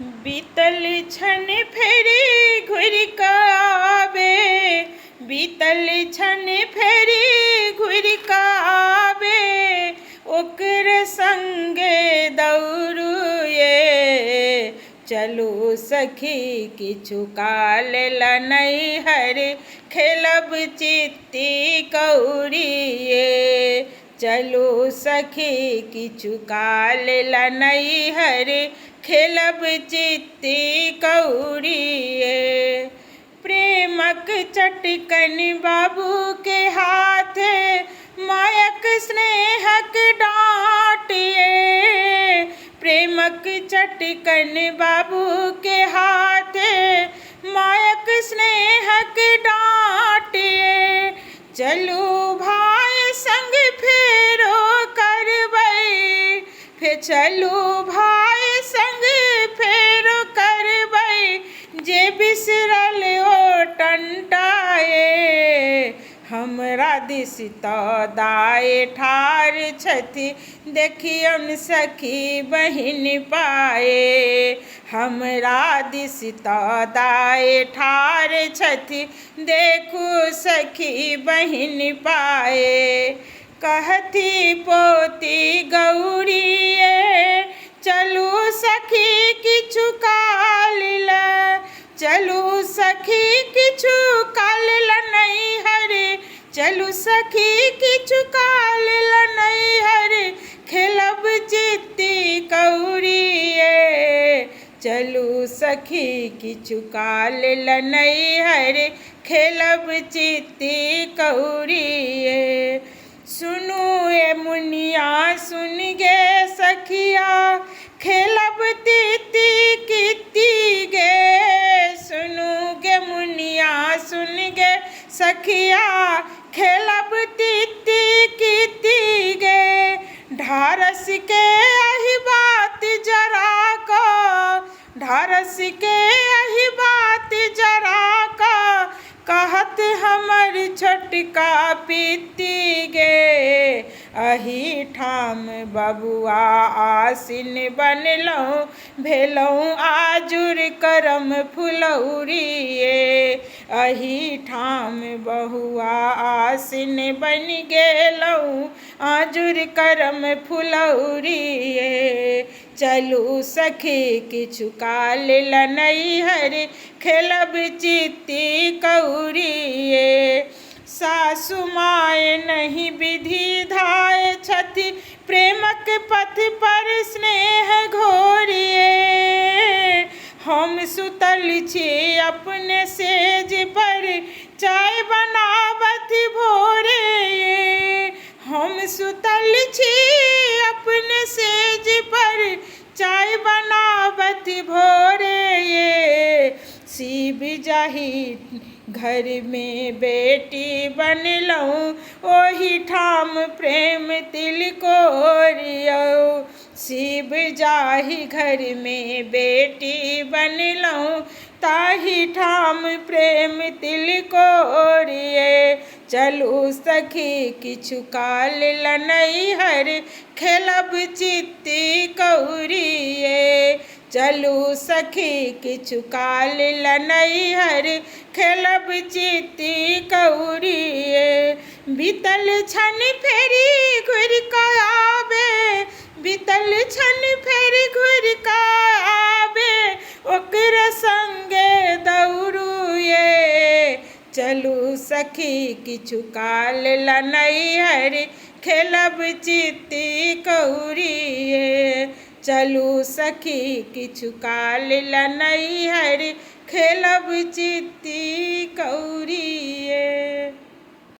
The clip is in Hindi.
बीतल छन फेरी घुरि कऽ आबे, बीतल छन फेरी घुरि कऽ आबे, ओकर संगे दौड़ू ये। चलू सखी किछु काल ला नैहर खेलब चित्ती कौड़ी ये। चलू सखी किछु काल ला नैहर खेलब चित्ती कौड़ी ये। प्रेमक चटकन बाबू के हाथे, मायक स्नेहक डाँट ये। प्रेमक चटकन बाबू के हाथे, मायक स्नेहक डाँट ये। चलू भाई संग फेरो करबै, चलू भाई संग फेरो करबै, जे बिसरल ओ टंटाए। हमरा दिस तऽ दाय ठाढ़ छथि, देखियन सखी बहिन पाए। हमरा दिस तऽ दाय ठाढ़ छथि, देखू सखी बहिन पाए। कहती पोती गौरी ये, चलू सखी किछु काल ला, चलू सखी किछु काल ला नैहर, चलू सखी किछु काल ला नैहर खेलब चित्ती कौड़ी ये। चलू सखी किछु काल ला नैहर खेलब चित्ती कौड़ी ये। सुनू ए मुनिया सुन गे सखिया, खेलब तीती कित्ती गे। सुनू गे मुनिया सुन गे सखिया, खेलब तीती कित्ती गे। ढारस के अहि बात जरा को, ढारस के अहि बात जरा का, कहत हमर छोटका पित्ती गे। अही ठाम बबुआ आसिन बनलहुँ, भेलहुँ आजुर करम फुलौरी ये। अही ठाम बहुआ आसिन बन गेलहुँ, आजुर करम फुलौरी ये। चलू सखी किछु काल ला नैहर खेलब चित्ती कौड़ी ये। सासु माय नहीं विधि धाय छथि, प्रेमक पथ पर स्नेह घोरिए। हम सुतल छी अपने सेज पर, चाय बनावत भोरे ये। हम सुतल छी अपने सेज पर, चाय बनावत भोरे ये। शिव जाहि घर में बेटी बनलहुँ, ओही ठाम प्रेम तिलकोरियौ। शिव जाहि घर में बेटी बनलहुँ, ताहि ठाम प्रेम तिलकोरिये। चलू सखी किछु काल ला नैहर खेलब चित्ती कौड़ी ये। चलू सखी किछु काल ला नैहर खेलब चित्ती कौड़ी ये। बीतल छन फेरी घुरि कऽ आबे, बीतल छन फेरी घुरि कऽ आबे, ओकर संगे दौड़ू ये। चलू सखी किछु काल ला नैहर खेलब चित्ती कौड़ी ये। चलू सखी किछु काल ला नैहर खेलब चित्ती कौड़ी ये।